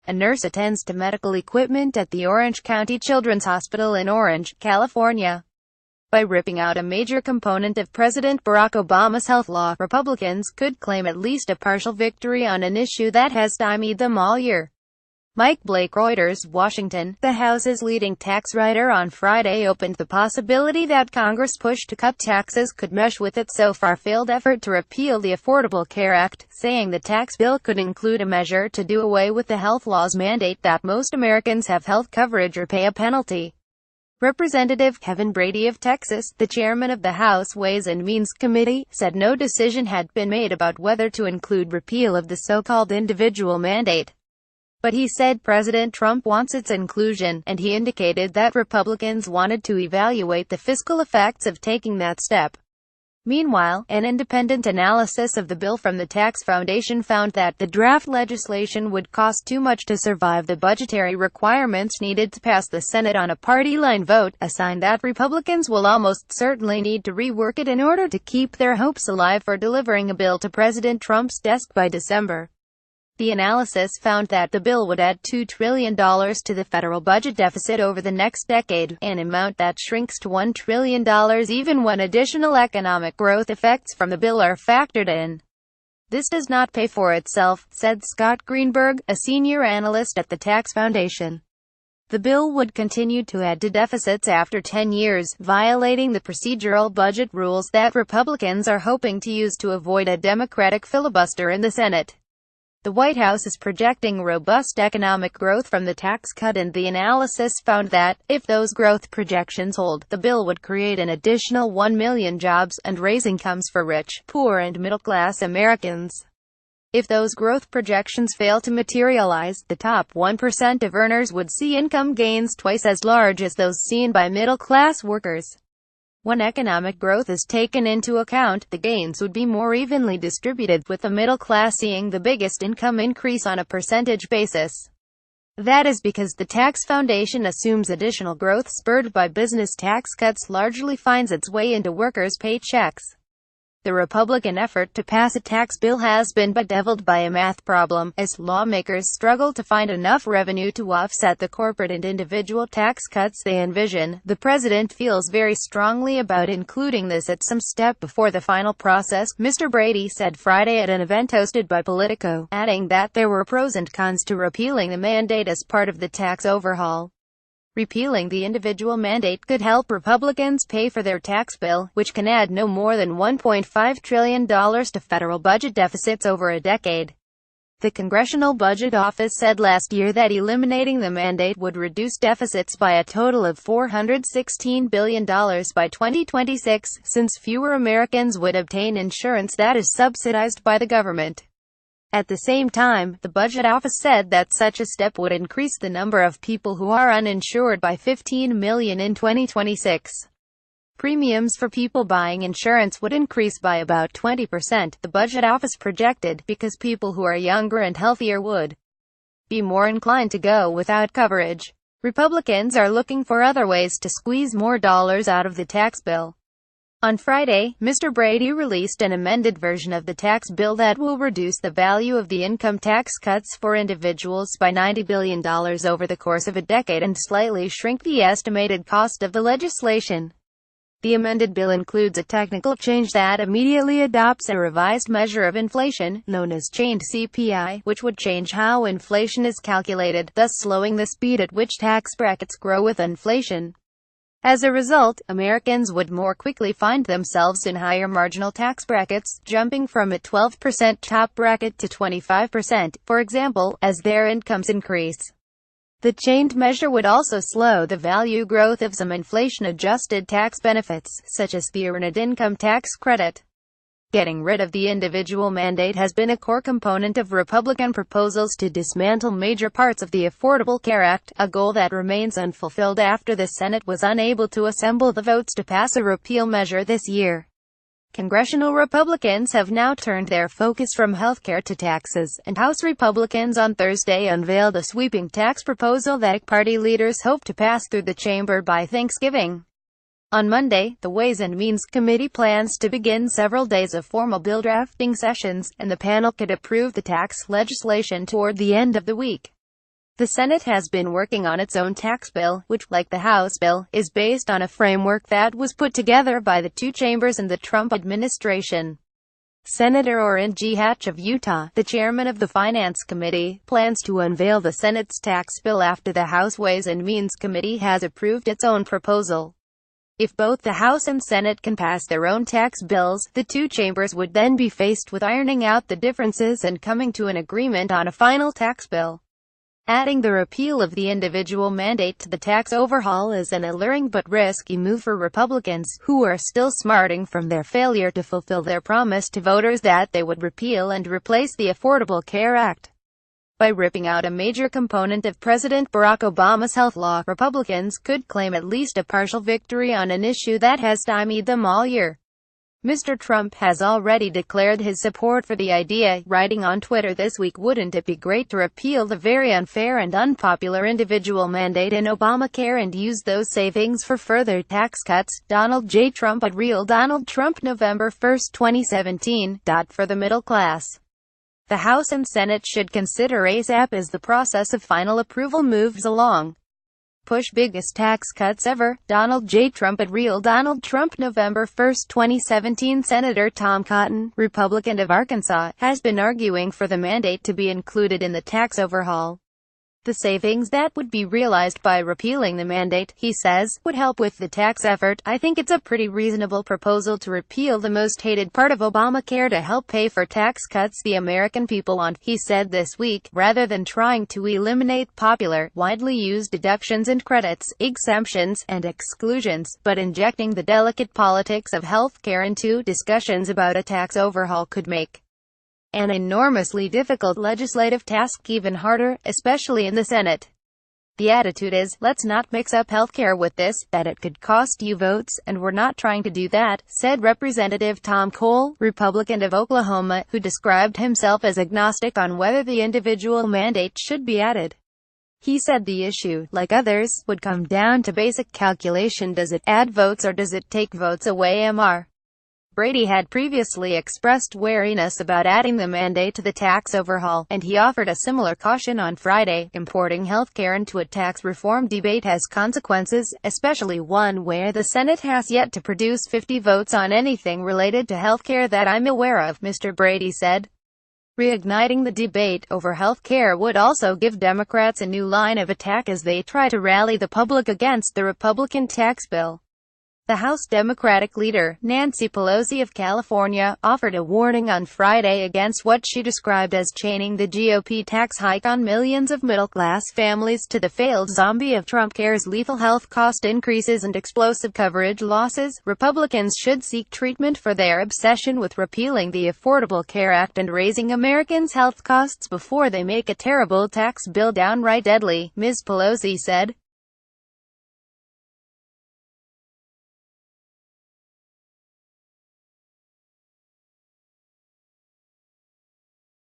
A nurse attends to medical equipment at the Orange County Children's Hospital in Orange, California. By ripping out a major component of President Barack Obama's health law, Republicans could claim at least a partial victory on an issue that has stymied them all year. Mike Blake, Reuters, Washington. The House's leading tax writer on Friday opened the possibility that Congress' push to cut taxes could mesh with its so-far failed effort to repeal the Affordable Care Act, saying the tax bill could include a measure to do away with the health law's mandate that most Americans have health coverage or pay a penalty. Representative Kevin Brady of Texas, the chairman of the House Ways and Means Committee, said no decision had been made about whether to include repeal of the so-called individual mandate. But he said President Trump wants its inclusion, and he indicated that Republicans wanted to evaluate the fiscal effects of taking that step. Meanwhile, an independent analysis of the bill from the Tax Foundation found that the draft legislation would cost too much to survive the budgetary requirements needed to pass the Senate on a party-line vote, a sign that Republicans will almost certainly need to rework it in order to keep their hopes alive for delivering a bill to President Trump's desk by December. The analysis found that the bill would add $2 trillion to the federal budget deficit over the next decade, an amount that shrinks to $1 trillion even when additional economic growth effects from the bill are factored in. This does not pay for itself, said Scott Greenberg, a senior analyst at the Tax Foundation. The bill would continue to add to deficits after 10 years, violating the procedural budget rules that Republicans are hoping to use to avoid a Democratic filibuster in the Senate. The White House is projecting robust economic growth from the tax cut, and the analysis found that, if those growth projections hold, the bill would create an additional 1 million jobs, and raise incomes for rich, poor and middle-class Americans. If those growth projections fail to materialize, the top 1% of earners would see income gains twice as large as those seen by middle-class workers. When economic growth is taken into account, the gains would be more evenly distributed, with the middle class seeing the biggest income increase on a percentage basis. That is because the Tax Foundation assumes additional growth spurred by business tax cuts largely finds its way into workers' paychecks. The Republican effort to pass a tax bill has been bedeviled by a math problem, as lawmakers struggle to find enough revenue to offset the corporate and individual tax cuts they envision. The president feels very strongly about including this at some step before the final process, Mr. Brady said Friday at an event hosted by Politico, adding that there were pros and cons to repealing the mandate as part of the tax overhaul. Repealing the individual mandate could help Republicans pay for their tax bill, which can add no more than $1.5 trillion to federal budget deficits over a decade. The Congressional Budget Office said last year that eliminating the mandate would reduce deficits by a total of $416 billion by 2026, since fewer Americans would obtain insurance that is subsidized by the government. At the same time, the Budget Office said that such a step would increase the number of people who are uninsured by 15 million in 2026. Premiums for people buying insurance would increase by about 20%, the Budget Office projected, because people who are younger and healthier would be more inclined to go without coverage. Republicans are looking for other ways to squeeze more dollars out of the tax bill. On Friday, Mr. Brady released an amended version of the tax bill that will reduce the value of the income tax cuts for individuals by $90 billion over the course of a decade and slightly shrink the estimated cost of the legislation. The amended bill includes a technical change that immediately adopts a revised measure of inflation, known as chained CPI, which would change how inflation is calculated, thus slowing the speed at which tax brackets grow with inflation. As a result, Americans would more quickly find themselves in higher marginal tax brackets, jumping from a 12% top bracket to 25%, for example, as their incomes increase. The chained measure would also slow the value growth of some inflation-adjusted tax benefits, such as the Earned Income Tax Credit. Getting rid of the individual mandate has been a core component of Republican proposals to dismantle major parts of the Affordable Care Act, a goal that remains unfulfilled after the Senate was unable to assemble the votes to pass a repeal measure this year. Congressional Republicans have now turned their focus from healthcare to taxes, and House Republicans on Thursday unveiled a sweeping tax proposal that party leaders hope to pass through the chamber by Thanksgiving. On Monday, the Ways and Means Committee plans to begin several days of formal bill drafting sessions, and the panel could approve the tax legislation toward the end of the week. The Senate has been working on its own tax bill, which, like the House bill, is based on a framework that was put together by the two chambers in the Trump administration. Senator Orrin G. Hatch of Utah, the chairman of the Finance Committee, plans to unveil the Senate's tax bill after the House Ways and Means Committee has approved its own proposal. If both the House and Senate can pass their own tax bills, the two chambers would then be faced with ironing out the differences and coming to an agreement on a final tax bill. Adding the repeal of the individual mandate to the tax overhaul is an alluring but risky move for Republicans, who are still smarting from their failure to fulfill their promise to voters that they would repeal and replace the Affordable Care Act. By ripping out a major component of President Barack Obama's health law, Republicans could claim at least a partial victory on an issue that has stymied them all year. Mr. Trump has already declared his support for the idea, writing on Twitter this week, "Wouldn't it be great to repeal the very unfair and unpopular individual mandate in Obamacare and use those savings for further tax cuts?" Donald J. Trump at Real Donald Trump, November 1, 2017. For the middle class, the House and Senate should consider ASAP as the process of final approval moves along. Push biggest tax cuts ever. Donald J. Trump at Real Donald Trump, November 1, 2017. Senator Tom Cotton, Republican of Arkansas, has been arguing for the mandate to be included in the tax overhaul. The savings that would be realized by repealing the mandate, he says, would help with the tax effort. "I think it's a pretty reasonable proposal to repeal the most hated part of Obamacare to help pay for tax cuts the American people want," he said this week, rather than trying to eliminate popular, widely used deductions and credits, exemptions, and exclusions, but injecting the delicate politics of health care into discussions about a tax overhaul could make an enormously difficult legislative task even harder, especially in the Senate. "The attitude is, let's not mix up healthcare with this, that it could cost you votes, and we're not trying to do that," said Representative Tom Cole, Republican of Oklahoma, who described himself as agnostic on whether the individual mandate should be added. He said the issue, like others, would come down to basic calculation: does it add votes or does it take votes away? Mr. Brady had previously expressed wariness about adding the mandate to the tax overhaul, and he offered a similar caution on Friday. "Importing healthcare into a tax reform debate has consequences, especially one where the Senate has yet to produce 50 votes on anything related to healthcare that I'm aware of," Mr. Brady said. Reigniting the debate over health care would also give Democrats a new line of attack as they try to rally the public against the Republican tax bill. The House Democratic leader, Nancy Pelosi of California, offered a warning on Friday against what she described as chaining the GOP tax hike on millions of middle-class families to the failed zombie of Trump care's lethal health cost increases and explosive coverage losses. Republicans should seek treatment for their obsession with repealing the Affordable Care Act and raising Americans' health costs before they make a terrible tax bill downright deadly, Ms. Pelosi said.